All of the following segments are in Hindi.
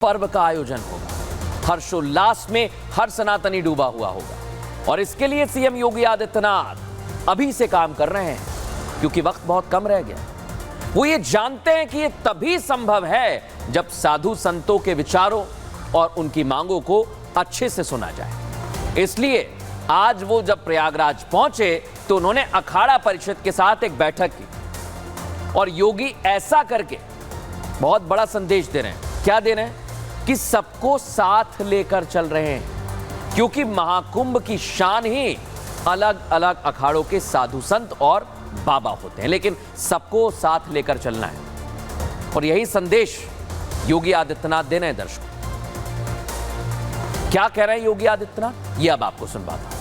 पर्व का आयोजन होगा। हर्षोल्लास में हर सनातनी डूबा हुआ होगा और इसके लिए सीएम योगी आदित्यनाथ अभी से काम कर रहे हैं, क्योंकि वक्त बहुत कम रह गया। वो ये जानते हैं कि ये तभी संभव है जब साधु संतों के विचारों और उनकी मांगों को अच्छे से सुना जाए। इसलिए आज वो जब प्रयागराज पहुंचे तो उन्होंने अखाड़ा परिषद के साथ एक बैठक की और योगी ऐसा करके बहुत बड़ा संदेश दे रहे हैं। क्या दे रहे हैं? कि सबको साथ लेकर चल रहे हैं, क्योंकि महाकुंभ की शान ही अलग अलग अखाड़ों के साधु संत और बाबा होते हैं, लेकिन सबको साथ लेकर चलना है और यही संदेश योगी आदित्यनाथ दे रहे हैं। दर्शकों, क्या कह रहे हैं योगी आदित्यनाथ, ये अब आपको सुनवाता हूं।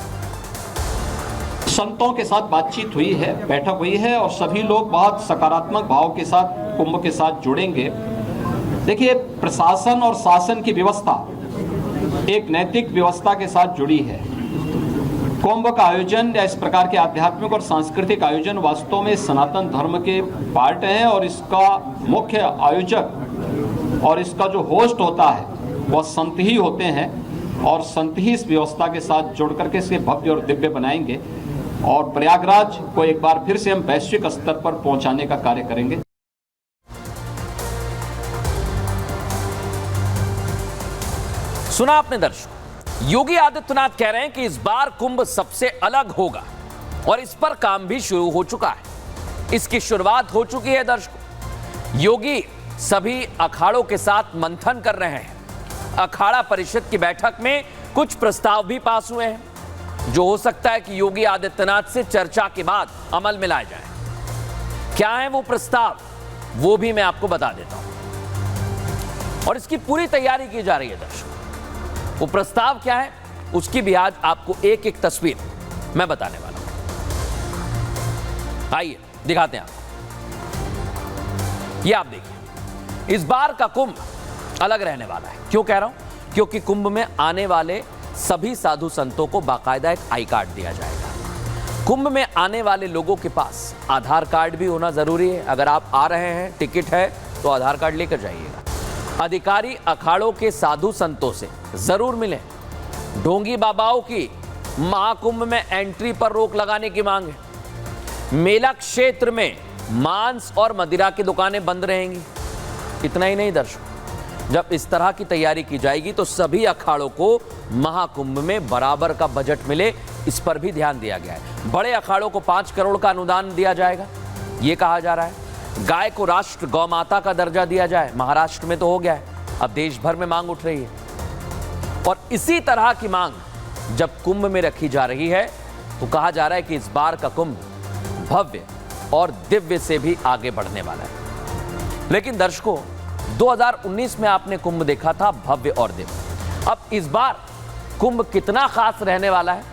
संतों के साथ बातचीत हुई है, बैठक हुई है और सभी लोग बहुत सकारात्मक भाव के साथ कुंभ के साथ जुड़ेंगे। देखिए, प्रशासन और शासन की व्यवस्था एक नैतिक व्यवस्था के साथ जुड़ी है। कुंभ का आयोजन या इस प्रकार के आध्यात्मिक और सांस्कृतिक आयोजन वास्तव में सनातन धर्म के पार्ट हैं और इसका मुख्य आयोजक और इसका जो होस्ट होता है वह संत ही होते हैं और संत ही इस व्यवस्था के साथ जोड़ करके इसे भव्य और दिव्य बनाएंगे और प्रयागराज को एक बार फिर से हम वैश्विक स्तर पर पहुंचाने का कार्य करेंगे। सुना आपने दर्शकों, योगी आदित्यनाथ कह रहे हैं कि इस बार कुंभ सबसे अलग होगा और इस पर काम भी शुरू हो चुका है। इसकी शुरुआत हो चुकी है। दर्शकों, योगी सभी अखाड़ों के साथ मंथन कर रहे हैं। अखाड़ा परिषद की बैठक में कुछ प्रस्ताव भी पास हुए हैं जो हो सकता है कि योगी आदित्यनाथ से चर्चा के बाद अमल में लाए जाएं। क्या है वो प्रस्ताव, वो भी मैं आपको बता देता हूं और इसकी पूरी तैयारी की जा रही है। दर्शकों, वो प्रस्ताव क्या है उसकी भी आज आपको एक एक तस्वीर मैं बताने वाला हूं। आइए दिखाते हैं आपको। ये आप देखिए, इस बार का कुंभ अलग रहने वाला है। क्यों कह रहा हूं? क्योंकि कुंभ में आने वाले सभी साधु संतों को बाकायदा एक आई कार्ड दिया जाएगा। कुंभ में आने वाले लोगों के पास आधार कार्ड भी होना जरूरी है। अगर आप आ रहे हैं, टिकट है, तो आधार कार्ड लेकर जाइएगा। अधिकारी अखाड़ों के साधु संतों से जरूर मिलें। ढोंगी बाबाओं की महाकुंभ में एंट्री पर रोक लगाने की मांग है। मेला क्षेत्र में मांस और मदिरा की दुकानें बंद रहेंगी। इतना ही नहीं दर्शकों, जब इस तरह की तैयारी की जाएगी तो सभी अखाड़ों को महाकुंभ में बराबर का बजट मिले, इस पर भी ध्यान दिया गया है। बड़े अखाड़ों को 5 करोड़ का अनुदान दिया जाएगा, यह कहा जा रहा है। गाय को राष्ट्र गौ माता का दर्जा दिया जाए। महाराष्ट्र में तो हो गया है, अब देश भर में मांग उठ रही है और इसी तरह की मांग जब कुंभ में रखी जा रही है तो कहा जा रहा है कि इस बार का कुंभ भव्य और दिव्य से भी आगे बढ़ने वाला है। लेकिन दर्शकों, 2019 में आपने कुंभ देखा था भव्य और दिव्य। अब इस बार कुंभ कितना खास रहने वाला है,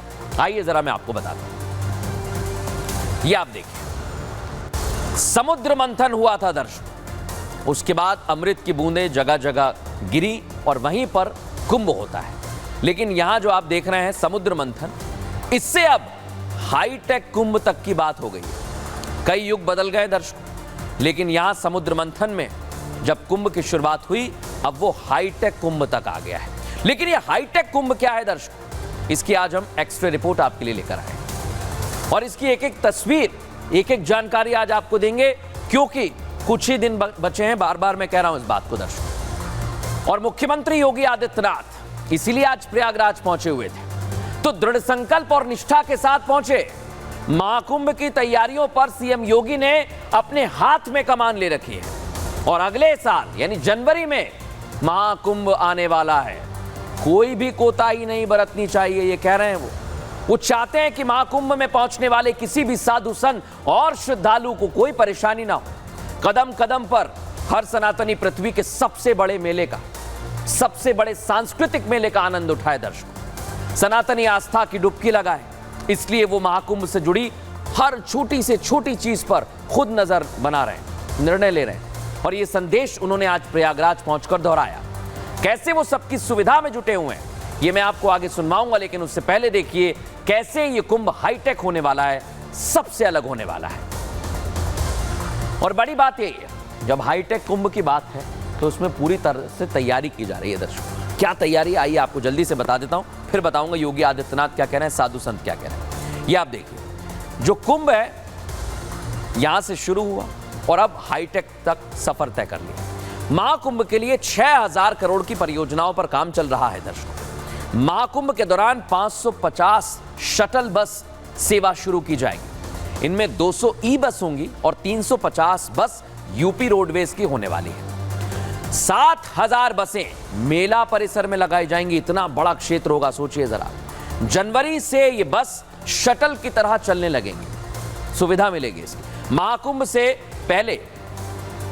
आइए जरा मैं आपको बताता हूं। ये आप देखिए, समुद्र मंथन हुआ था दर्शकों, उसके बाद अमृत की बूंदें जगह जगह गिरी और वहीं पर कुंभ होता है। लेकिन यहां जो आप देख रहे हैं समुद्र मंथन, इससे अब हाईटेक कुंभ तक की बात हो गई है। कई युग बदल गए दर्शकों, लेकिन यहां समुद्र मंथन में जब कुंभ की शुरुआत हुई, अब वो हाईटेक कुंभ तक आ गया है। लेकिन ये हाईटेक कुंभ क्या है दर्शकों, इसकी आज हम एक्स्ट्रा रिपोर्ट आपके लिए लेकर आए और इसकी एक एक तस्वीर, एक एक जानकारी आज आपको देंगे, क्योंकि कुछ ही दिन बचे हैं। बार बार मैं कह रहा हूं इस बात को दर्शकों। और मुख्यमंत्री योगी आदित्यनाथ इसीलिए आज प्रयागराज पहुंचे हुए थे, तो दृढ़ संकल्प और निष्ठा के साथ पहुंचे। महाकुंभ की तैयारियों पर सीएम योगी ने अपने हाथ में कमान ले रखी है और अगले साल यानी जनवरी में महाकुंभ आने वाला है। कोई भी कोताही नहीं बरतनी चाहिए, ये कह रहे हैं वो चाहते हैं कि महाकुंभ में पहुंचने वाले किसी भी साधु संत और श्रद्धालु को कोई परेशानी ना हो। कदम कदम पर हर सनातनी पृथ्वी के सबसे बड़े मेले का, सबसे बड़े सांस्कृतिक मेले का आनंद उठाए। दर्शकों, सनातनी आस्था की डुबकी लगाए, इसलिए वो महाकुंभ से जुड़ी हर छोटी से छोटी चीज पर खुद नजर बना रहे हैं, निर्णय ले रहे हैं और ये संदेश उन्होंने आज प्रयागराज पहुंचकर दोहराया। कैसे वो सबकी सुविधा में जुटे हुए हैं ये मैं आपको आगे सुनवाऊंगा, लेकिन उससे पहले देखिए कैसे ये कुंभ हाईटेक होने वाला है, सबसे अलग होने वाला है। और बड़ी बात यही है, जब हाईटेक कुंभ की बात है तो उसमें पूरी तरह से तैयारी की जा रही है दर्शकों। क्या तैयारी, आइए आपको जल्दी से बता देता हूं, फिर बताऊंगा योगी आदित्यनाथ क्या कह रहे हैं, साधु संत क्या कह रहे हैं। ये आप देखिए, जो कुंभ है यहां से शुरू हुआ और अब हाईटेक तक सफर तय कर लिया। महाकुंभ के लिए 6000 करोड़ की परियोजनाओं पर काम चल रहा है दर्शकों। महाकुंभ के दौरान 550 शटल बस सेवा शुरू की जाएगी। इनमें 200 ई बस होंगी और 350 बस यूपी रोडवेज की होने वाली है। 7000 बसें मेला परिसर में लगाई जाएंगी। इतना बड़ा क्षेत्र होगा, सोचिए जरा। जनवरी से ये बस शटल की तरह चलने लगेंगी, सुविधा मिलेगी इसकी। महाकुंभ से पहले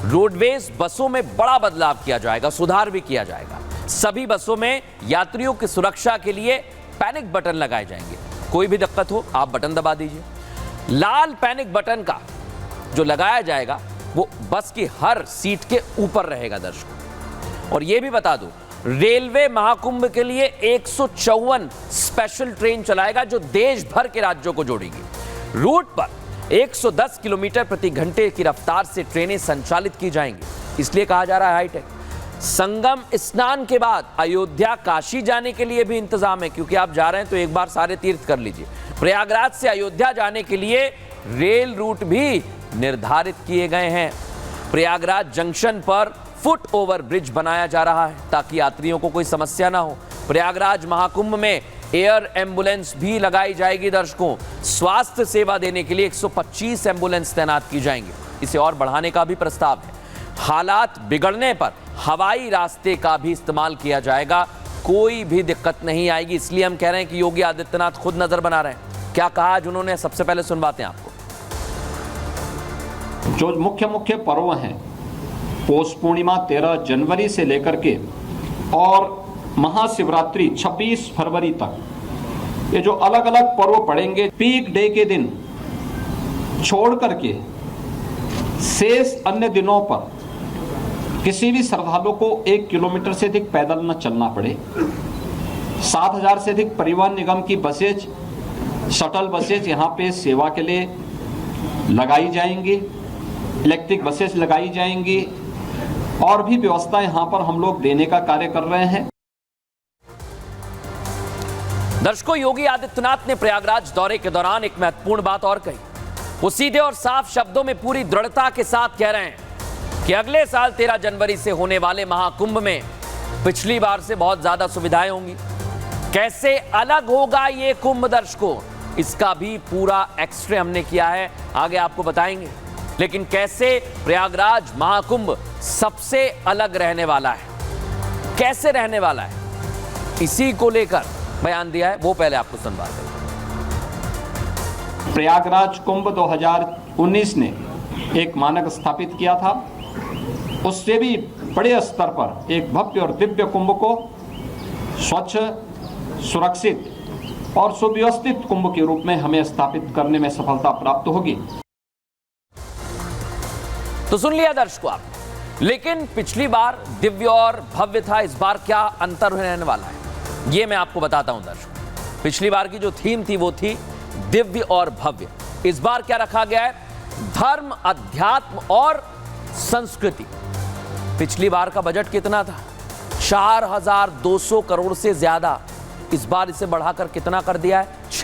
रोडवेज बसों में बड़ा बदलाव किया जाएगा, सुधार भी किया जाएगा। सभी बसों में यात्रियों की सुरक्षा के लिए पैनिक बटन लगाए जाएंगे। कोई भी दिक्कत हो आप बटन दबा दीजिए। लाल पैनिक बटन का जो लगाया जाएगा वो बस की हर सीट के ऊपर रहेगा दर्शकों। और यह भी बता दूं, रेलवे महाकुंभ के लिए 154 स्पेशल ट्रेन चलाएगा जो देश भर के राज्यों को जोड़ेगी। रूट पर 110 किलोमीटर प्रति घंटे की रफ्तार से ट्रेनें संचालित की जाएंगी, इसलिए कहा जा रहा है हाईटेक। संगम स्नान के बाद अयोध्या काशी जाने के लिए भी इंतजाम है, क्योंकि आप जा रहे हैं तो एक बार सारे तीर्थ कर लीजिए। प्रयागराज से अयोध्या जाने के लिए रेल रूट भी निर्धारित किए गए हैं। प्रयागराज जंक्शन पर फुट ओवर ब्रिज बनाया जा रहा है ताकि यात्रियों को कोई समस्या ना हो। प्रयागराज महाकुंभ में एयर एम्बुलेंस भी लगाई जाएगी दर्शकों। स्वास्थ्य सेवा देने के लिए 125 एम्बुलेंस तैनात की जाएंगी। इसे और बढ़ाने का भी प्रस्ताव है। हालात बिगड़ने पर हवाई रास्ते का भी इस्तेमाल किया जाएगा, कोई भी दिक्कत नहीं आएगी। इसलिए हम कह रहे हैं कि योगी आदित्यनाथ खुद नजर बना रहे हैं। क्या कहा आज उन्होंने, सबसे पहले सुनवाते हैं आपको। जो मुख्य पर्व हैं, पौष पूर्णिमा 13 जनवरी से लेकर के और महाशिवरात्रि 26 फरवरी तक, ये जो अलग अलग पर्व पड़ेंगे, पीक डे के दिन छोड़ करके शेष अन्य दिनों पर किसी भी श्रद्धालु को 1 किलोमीटर से अधिक पैदल न चलना पड़े। 7000 से अधिक परिवहन निगम की बसेज, शटल बसेज यहाँ पे सेवा के लिए लगाई जाएंगी। इलेक्ट्रिक बसेस लगाई जाएंगी और भी व्यवस्था यहां पर हम लोग देने का कार्य कर रहे हैं। दर्शकों, योगी आदित्यनाथ ने प्रयागराज दौरे के दौरान एक महत्वपूर्ण बात और कही। वो सीधे और साफ शब्दों में पूरी दृढ़ता के साथ कह रहे हैं कि अगले साल 13 जनवरी से होने वाले महाकुंभ में पिछली बार से बहुत ज्यादा सुविधाएं होंगी। कैसे अलग होगा ये कुंभ दर्शकों, इसका भी पूरा एक्सरे हमने किया है, आगे आपको बताएंगे। लेकिन कैसे प्रयागराज महाकुंभ सबसे अलग रहने वाला है, कैसे रहने वाला है, इसी को लेकर बयान दिया है, वो पहले आपको सुनवा दें। प्रयागराज कुंभ 2019 ने एक मानक स्थापित किया था। उससे भी बड़े स्तर पर एक भव्य और दिव्य कुंभ को स्वच्छ, सुरक्षित और सुव्यवस्थित कुंभ के रूप में हमें स्थापित करने में सफलता प्राप्त होगी। तो सुन लिया दर्शकों आप, लेकिन पिछली बार दिव्य और भव्य था, इस बार क्या अंतर रहने वाला है ये मैं आपको बताता हूं दर्शकों। पिछली बार की जो थीम थी वो थी दिव्य और भव्य। इस बार क्या रखा गया है, धर्म, अध्यात्म और संस्कृति। पिछली बार का बजट कितना था, 4200 करोड़ से ज्यादा। इस बार इसे बढ़ाकर कितना कर दिया है,